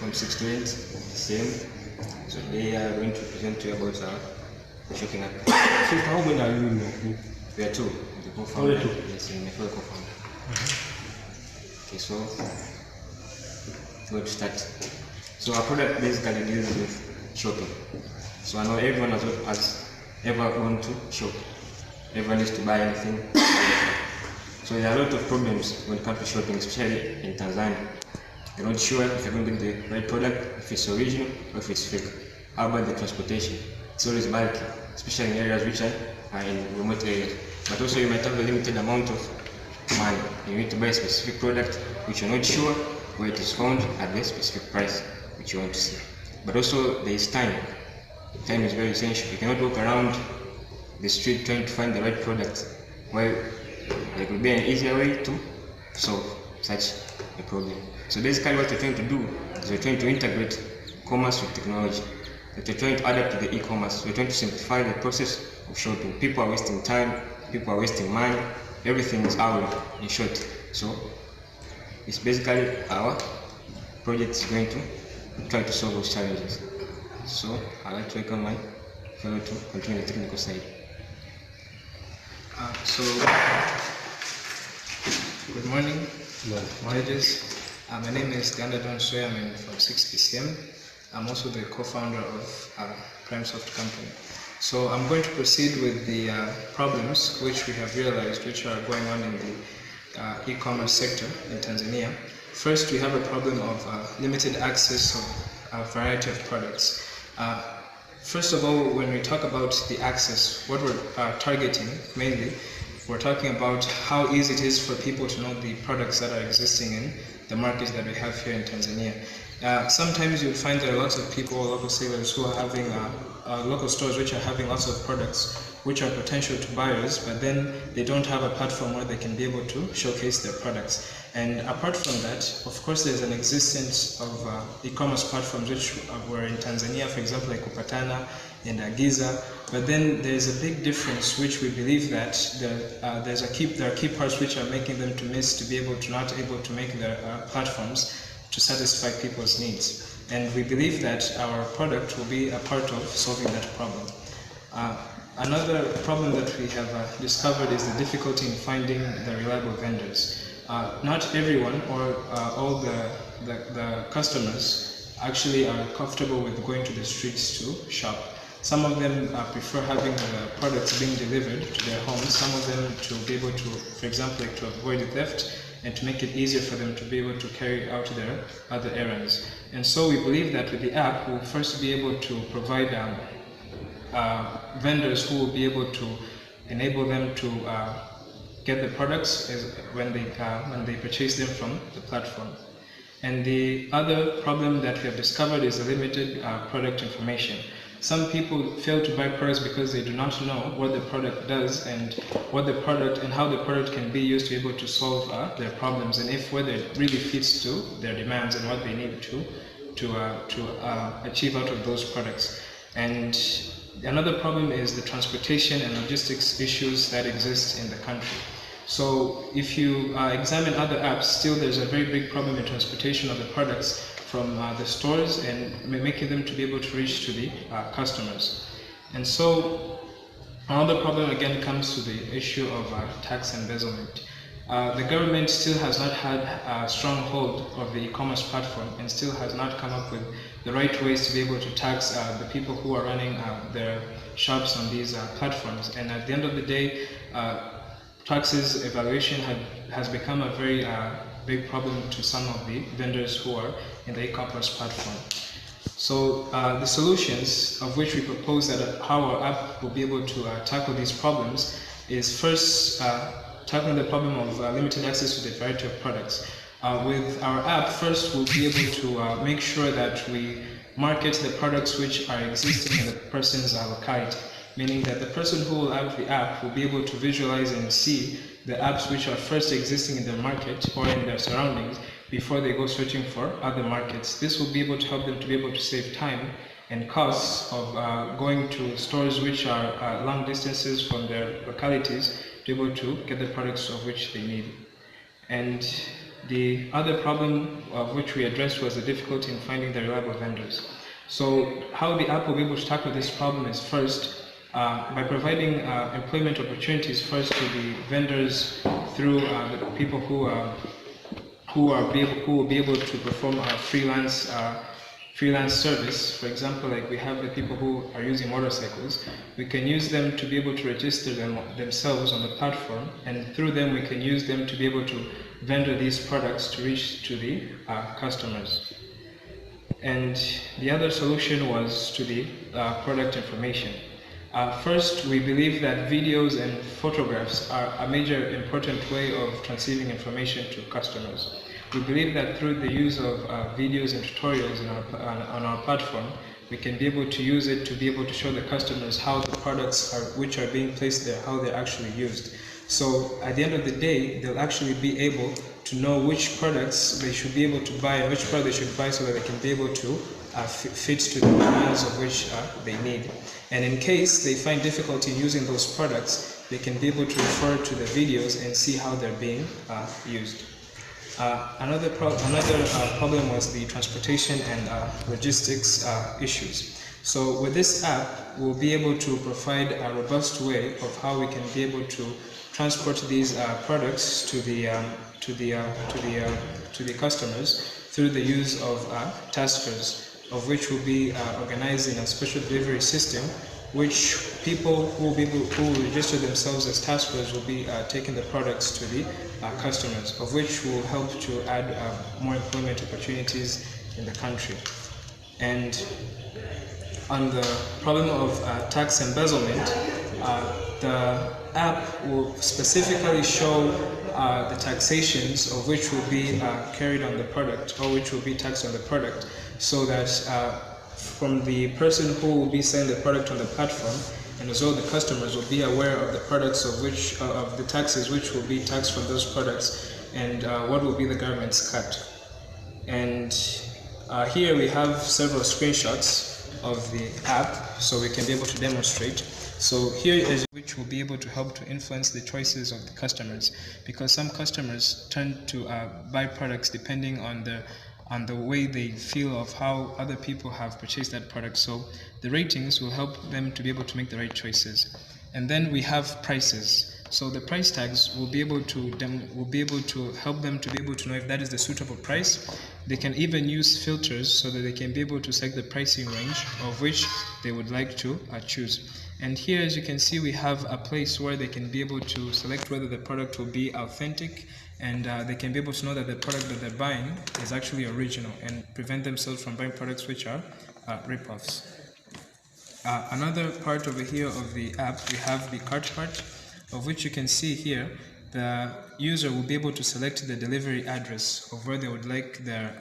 from 6 to 8, the same. So they are going to present to you about our shopping app. So how many are you in your group? We are two, the co-founder. Only two? Yes, and my fellow co-founder. Okay, so let's start. So our product basically deals with shopping. So I know everyone has ever gone to shop. Everyone needs to buy anything. So there are a lot of problems when it comes to shopping, especially in Tanzania. You're not sure if you're going to get the right product, if it's original or if it's fake. How about the transportation? It's always bulky, especially in areas which are in remote areas. But also you might have a limited amount of money. You need to buy a specific product which you're not sure where it is found at the specific price which you want to see. But also there is time. Time is very essential. You cannot walk around the street trying to find the right product. Well, there could be an easier way to solve such a problem. So basically what we're trying to do is we're trying to integrate commerce with technology. That we're trying to adapt to the e-commerce. We're trying to simplify the process of shopping. People are wasting time, people are wasting money, everything is hourly, in short. So it's basically our project is going to try to solve those challenges. So I'd like to welcome my fellow to continue the technical side. Good morning, managers. My name is Ganda Don Soy. I'm from 6PCM. I'm also the co-founder of PrimeSoft company. So I'm going to proceed with the problems which we have realized which are going on in the e-commerce sector in Tanzania. First, we have a problem of limited access of a variety of products. First of all, when we talk about the access, what we're targeting mainly, we're talking about how easy it is for people to know the products that are existing in the markets that we have here in Tanzania. Sometimes you'll find there are lots of people, local sellers, who are having local stores which are having lots of products which are potential to buyers, but then they don't have a platform where they can be able to showcase their products. And apart from that, of course, there's an existence of e-commerce platforms which were in Tanzania, for example, like Kupatana and Giza. But then there's a big difference, which we believe that there are key parts which are making them to miss, to be able to not able to make their platforms to satisfy people's needs. And we believe that our product will be a part of solving that problem. Another problem that we have discovered is the difficulty in finding the reliable vendors. Not everyone or all the customers actually are comfortable with going to the streets to shop. Some of them prefer having the products being delivered to their homes. Some of them to be able to, for example, like to avoid theft and to make it easier for them to be able to carry out their other errands. And so we believe that with the app, we'll first be able to provide vendors who will be able to enable them to get the products when they purchase them from the platform. And the other problem that we have discovered is the limited product information. Some people fail to buy products because they do not know what the product does and what the product and how the product can be used to be able to solve their problems, and whether it really fits to their demands and what they need to achieve out of those products. And another problem is the transportation and logistics issues that exist in the country. So if you examine other apps, still there's a very big problem in transportation of the products from the stores and making them to be able to reach to the customers. And so another problem again comes to the issue of tax embezzlement. The government still has not had a strong hold of the e-commerce platform and still has not come up with the right ways to be able to tax the people who are running their shops on these platforms. And at the end of the day, taxes evaluation has become a very big problem to some of the vendors who are in the e-commerce platform. So the solutions of which we propose that how our app will be able to tackle these problems is first tackling the problem of limited access to the variety of products. With our app, first we'll be able to make sure that we market the products which are existing in the person's locality, meaning that the person who will have the app will be able to visualize and see the apps which are first existing in their market or in their surroundings before they go searching for other markets. This will be able to help them to be able to save time and costs of going to stores which are long distances from their localities to be able to get the products of which they need. And The other problem which we addressed was the difficulty in finding the reliable vendors. So how the app will be able to tackle this problem is first by providing employment opportunities first to the vendors through the people who will be able to perform a freelance service. For example, like we have the people who are using motorcycles, we can use them to be able to register themselves on the platform, and through them we can use them to be able to vendor these products to reach to the customers. And the other solution was to the product information. First, we believe that videos and photographs are a major important way of transmitting information to customers. We believe that through the use of videos and tutorials on our platform, we can be able to use it to be able to show the customers how the products which are being placed there, how they're actually used. So at the end of the day, they'll actually be able to know which products they should be able to buy and which product they should buy so that they can be able to fit to the demands of which they need. And in case they find difficulty in using those products, they can be able to refer to the videos and see how they're being used. Another problem was the transportation and logistics issues. So with this app, we'll be able to provide a robust way of how we can be able to transport these products to the customers through the use of taskers, of which will be organized in a special delivery system, which people who will register themselves as taskers will be taking the products to the customers, of which will help to add more employment opportunities in the country. And on the problem of tax embezzlement, the app will specifically show the taxations of which will be carried on the product, or which will be taxed on the product, so that from the person who will be selling the product on the platform, and as well the customers will be aware of the products of the taxes which will be taxed from those products, and what will be the government's cut. And here we have several screenshots of the app, so we can be able to demonstrate. So here is which will be able to help to influence the choices of the customers, because some customers tend to buy products depending on the way they feel of how other people have purchased that product. So the ratings will help them to be able to make the right choices. And then we have prices. So the price tags will be able to help them to be able to know if that is the suitable price. They can even use filters so that they can be able to select the pricing range of which they would like to choose. And here, as you can see, we have a place where they can be able to select whether the product will be authentic, and they can be able to know that the product that they're buying is actually original, and prevent themselves from buying products which are rip-offs. Another part over here of the app, we have the cart part, of which you can see here the user will be able to select the delivery address of where they would like their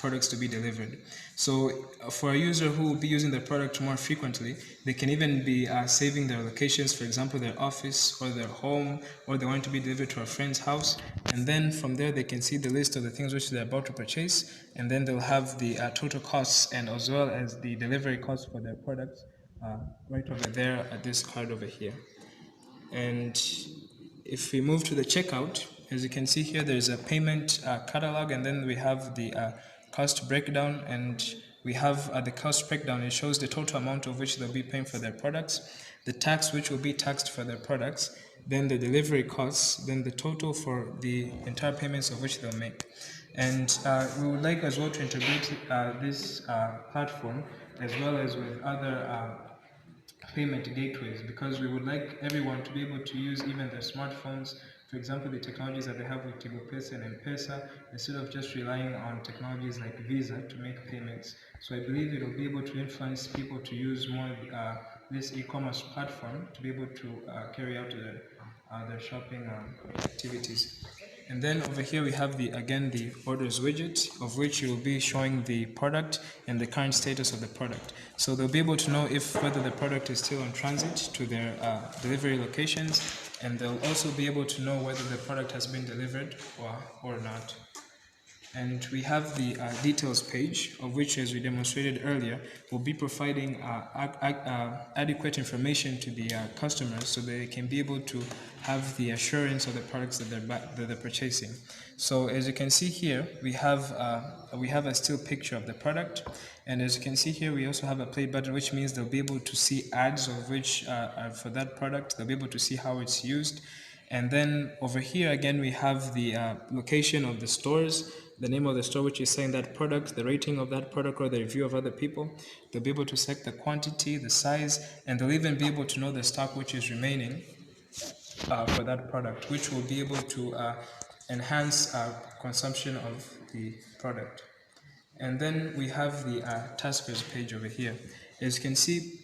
products to be delivered. So for a user who will be using the product more frequently, they can even be saving their locations, for example their office or their home, or they want to be delivered to a friend's house, and then from there they can see the list of the things which they're about to purchase, and then they'll have the total costs and as well as the delivery costs for their products right over there at this card over here. And if we move to the checkout, as you can see here, there's a payment catalog, and then we have the cost breakdown, and we have the cost breakdown. It shows the total amount of which they'll be paying for their products, the tax which will be taxed for their products, then the delivery costs, then the total for the entire payments of which they'll make. And we would like as well to integrate this platform as well as with other payment gateways, because we would like everyone to be able to use even their smartphones, for example the technologies that they have with Tigo Pesa and M-Pesa, instead of just relying on technologies like Visa to make payments. So I believe it will be able to influence people to use more this e-commerce platform to be able to carry out their shopping activities. And then over here we have the orders widget, of which you will be showing the product and the current status of the product. So they'll be able to know whether the product is still on transit to their delivery locations, and they'll also be able to know whether the product has been delivered or not. And we have the details page, of which, as we demonstrated earlier, will be providing adequate information to the customers so they can be able to have the assurance of the products that they're purchasing. So as you can see here, we have a still picture of the product, and as you can see here, we also have a play button, which means they'll be able to see ads of which for that product. They'll be able to see how it's used. And then over here again, we have the location of the stores, the name of the store which is selling that product, the rating of that product, or the review of other people. They'll be able to select the quantity, the size, and they'll even be able to know the stock which is remaining for that product, which will be able to enhance consumption of the product. And then we have the taskers page over here. As you can see,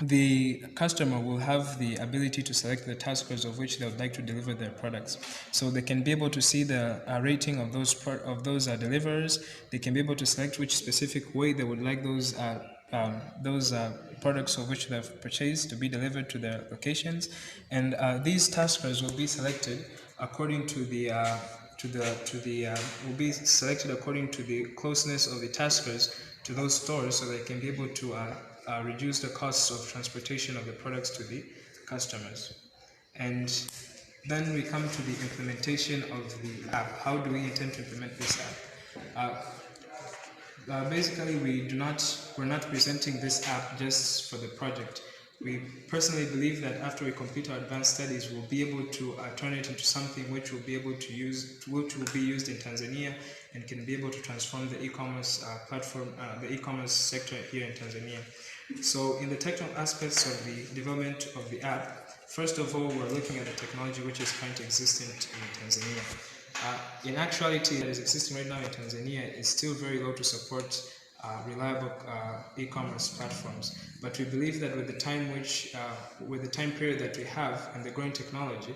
the customer will have the ability to select the taskers of which they would like to deliver their products. So they can be able to see the rating of those deliverers. They can be able to select which specific way they would like those products of which they've purchased to be delivered to their locations. And these taskers will be selected according to the will be selected according to the closeness of the taskers to those stores, so they can be able to reduce the costs of transportation of the products to the customers. And then we come to the implementation of the app. How do we intend to implement this app? Basically, we're not presenting this app just for the project. We personally believe that after we complete our advanced studies, we'll be able to turn it into something which will be able to which will be used in Tanzania and can be able to transform the e-commerce platform, the e-commerce sector here in Tanzania. So in the technical aspects of the development of the app, first of all, we're looking at the technology which is currently existent in Tanzania. In actuality, that is existing right now in Tanzania is still very low to support reliable e-commerce platforms. But we believe that with the time period that we have and the growing technology,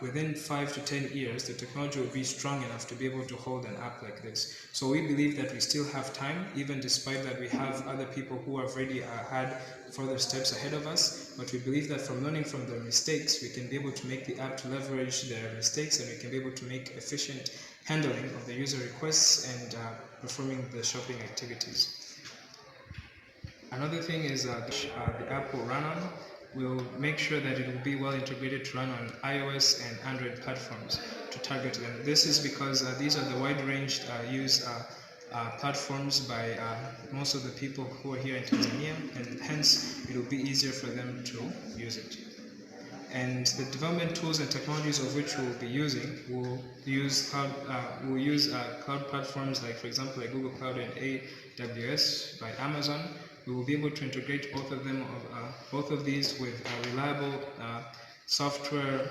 within 5 to 10 years, the technology will be strong enough to be able to hold an app like this. So we believe that we still have time, even despite that we have other people who have already had further steps ahead of us. But we believe that from learning from their mistakes, we can be able to make the app to leverage their mistakes, and we can be able to make efficient handling of the user requests and performing the shopping activities. Another thing is the app will run on. We'll make sure that it will be well integrated to run on iOS and Android platforms to target them. This is because these are the wide-ranged used platforms by most of the people who are here in Tanzania, and hence it will be easier for them to use it. And the development tools and technologies of which we'll be using will use cloud platforms like, for example, like Google Cloud and AWS by Amazon. We will be able to integrate both of these with reliable software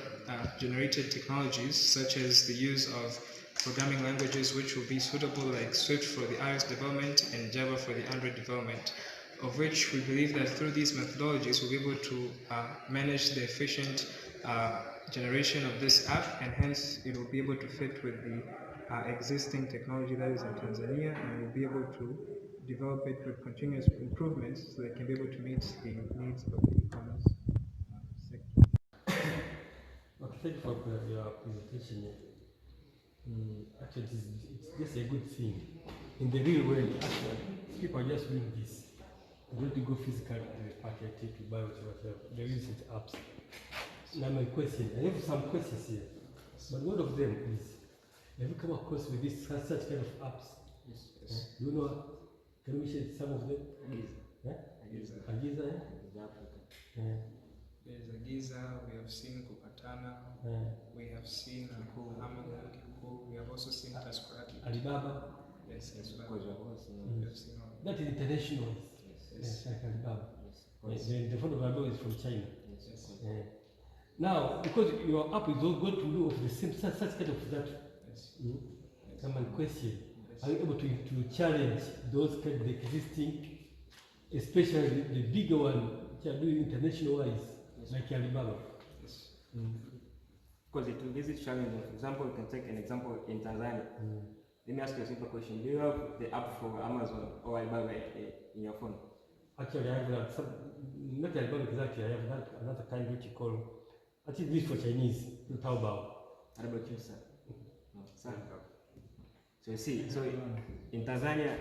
generated technologies, such as the use of programming languages which will be suitable, like Swift for the iOS development and Java for the Android development, of which we believe that through these methodologies we'll be able to manage the efficient generation of this app, and hence it will be able to fit with the existing technology that is in Tanzania, and we'll be able to develop it with continuous improvements so they can be able to meet the needs of the e-commerce sector. Okay, thank you for your presentation. Actually, it's just a good thing. In the real world, actually, people are just doing this. They don't go physically to the market to buy whatever. They're using apps. Now my question, I have some questions here. But one of them is, have you come across with this such kind of apps? Yes. Do you know? Can you mention some of them? Agiza, There's Agiza, we have seen Kupatana, we have seen Amazon, we have also seen Taskraki. Alibaba? Yes, Of Alibaba. course, We have seen all. That is international. Yes. Like Alibaba. Yes. The phone of Alibaba is from China. Yes. Now, because your app is all going to do of the same such kind of that. Yes. Come and question. Are you able to challenge those kind of existing, especially the bigger one, which are doing international wise, like Alibaba? Yes. Because it will be easy challenging. For example, we can take an example in Tanzania. Let me ask you a simple question. Do you have the app for Amazon or Alibaba in your phone? Actually, I have that. Not Alibaba exactly. I have that another kind which you call. Actually, this for Chinese. Taobao. What about you, sir? No, sir. So you see, so in Tanzania,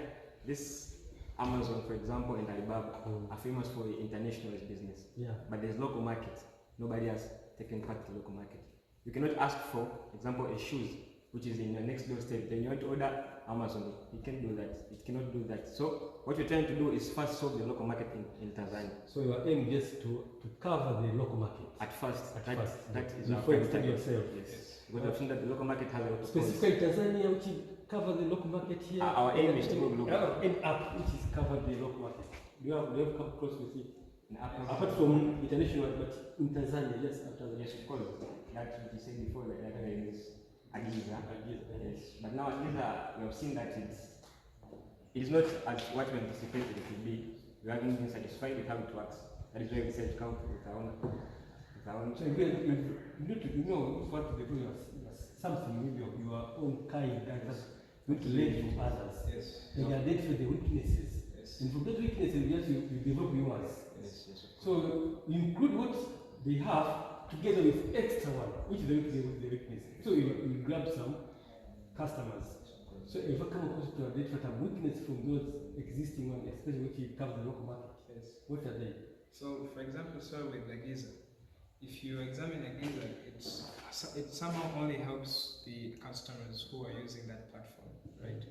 this Amazon, for example, and Alibaba are famous for international business. Yeah. But there's local market. Nobody has taken part in the local market. You cannot ask for example, a shoes, which is in your next door state. Then you want to order Amazon. You can't do that. It cannot do that. So what you're trying to do is first solve the local market in Tanzania. So your aim is to cover the local market. At first. That is our before you first study target. yourself. Yes. Because I've seen that the local market has a lot of Specifically Tanzania, which is cover the local market here. Our aim is to go global. Our end up, which is cover the local market. Do you have come close with it? Apart Yes. from international, but in Tanzania, yes, Tanzania. Yes, of course. That's what you said before, that there is Agiza. Agiza, Yes. But now Agiza, we have seen that it is not as what we anticipated it would be. We haven't been satisfied with how it works. That is why we decided to come with our own. So you need to know what to develop something maybe of your own kind that you need to learn from others. Yes. And you identify the weaknesses. Yes. And from those weaknesses, yes, you develop yours. Yes, yes, of course. So you include what they have together with extra one, which is the weakness. So you grab some customers. So if I come across to identify some weakness from those existing ones, especially which you cover the local market, Yes. what are they? So, for example, sir, with the Giza, if you examine a Giza, it somehow only helps the customers who are using that platform, right?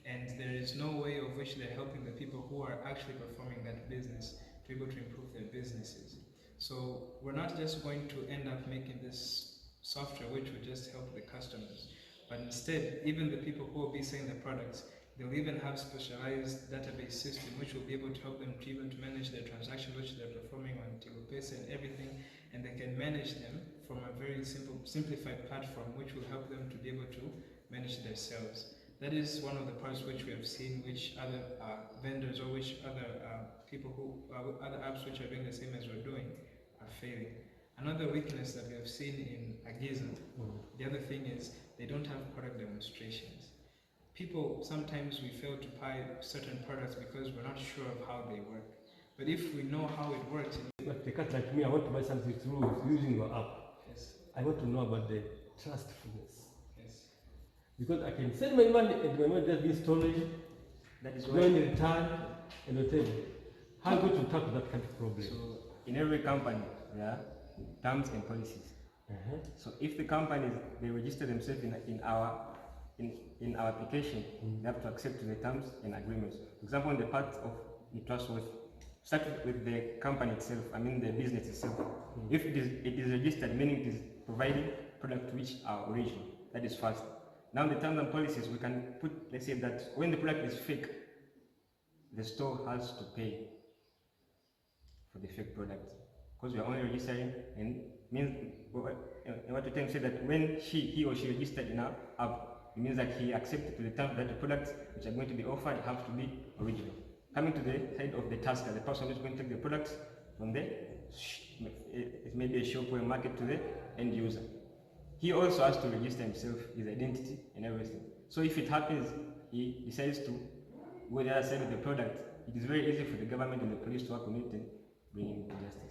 And there is no way of which they're helping the people who are actually performing that business to be able to improve their businesses. So we're not just going to end up making this software which will just help the customers, but instead, even the people who will be selling the products, they'll even have specialized database system which will be able to help them to even to manage their transactions which they're performing on Tilopesa and everything, and they can manage them from a very simplified platform which will help them to be able to manage their sales. That is one of the parts which we have seen which other vendors or which other people who, other apps which are doing the same as we're doing are failing. Another weakness that we have seen in Agiza, the other thing is they don't have product demonstrations. People, sometimes we fail to buy certain products because we're not sure of how they work. But if we know how it works... But the cat like me, I want to buy something through using your app. Yes. I want to know about the trustfulness. Yes. Because I can send my money and my money just be storage, That is go why. in return, and whatever. How good to tackle that kind of problem? So in every company, there are terms and policies. So if the companies they register themselves in our application, they have to accept the terms and agreements. For example, in the part of the trustworthy, start with the company itself. I mean the business itself. If it is registered, meaning it is providing products which are original. That is first. Now the terms and policies we can put. Let's say that when the product is fake, the store has to pay for the fake product, because we are only registering, and means what we're trying to say that when he or she registered in our app, it means that he accepted to the terms that the products which are going to be offered have to be original. Coming to the side of the tasker, the person who is going to take the products from there, it may be a shop or a market to the end user. He also has to register himself, his identity and everything. So if it happens, he decides to go the other side of the product, it is very easy for the government and the police to work on it and bring him to justice.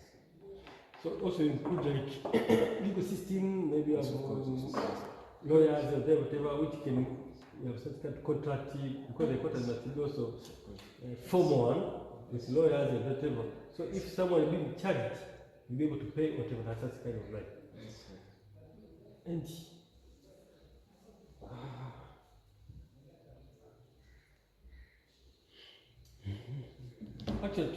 So also include like legal system, maybe Yes, of course, lawyers or whatever, which can have some kind of contract, because the contract must be also formal one with lawyers and whatever. So if someone is being charged, you'll be able to pay whatever, that's such kind of like. And actually,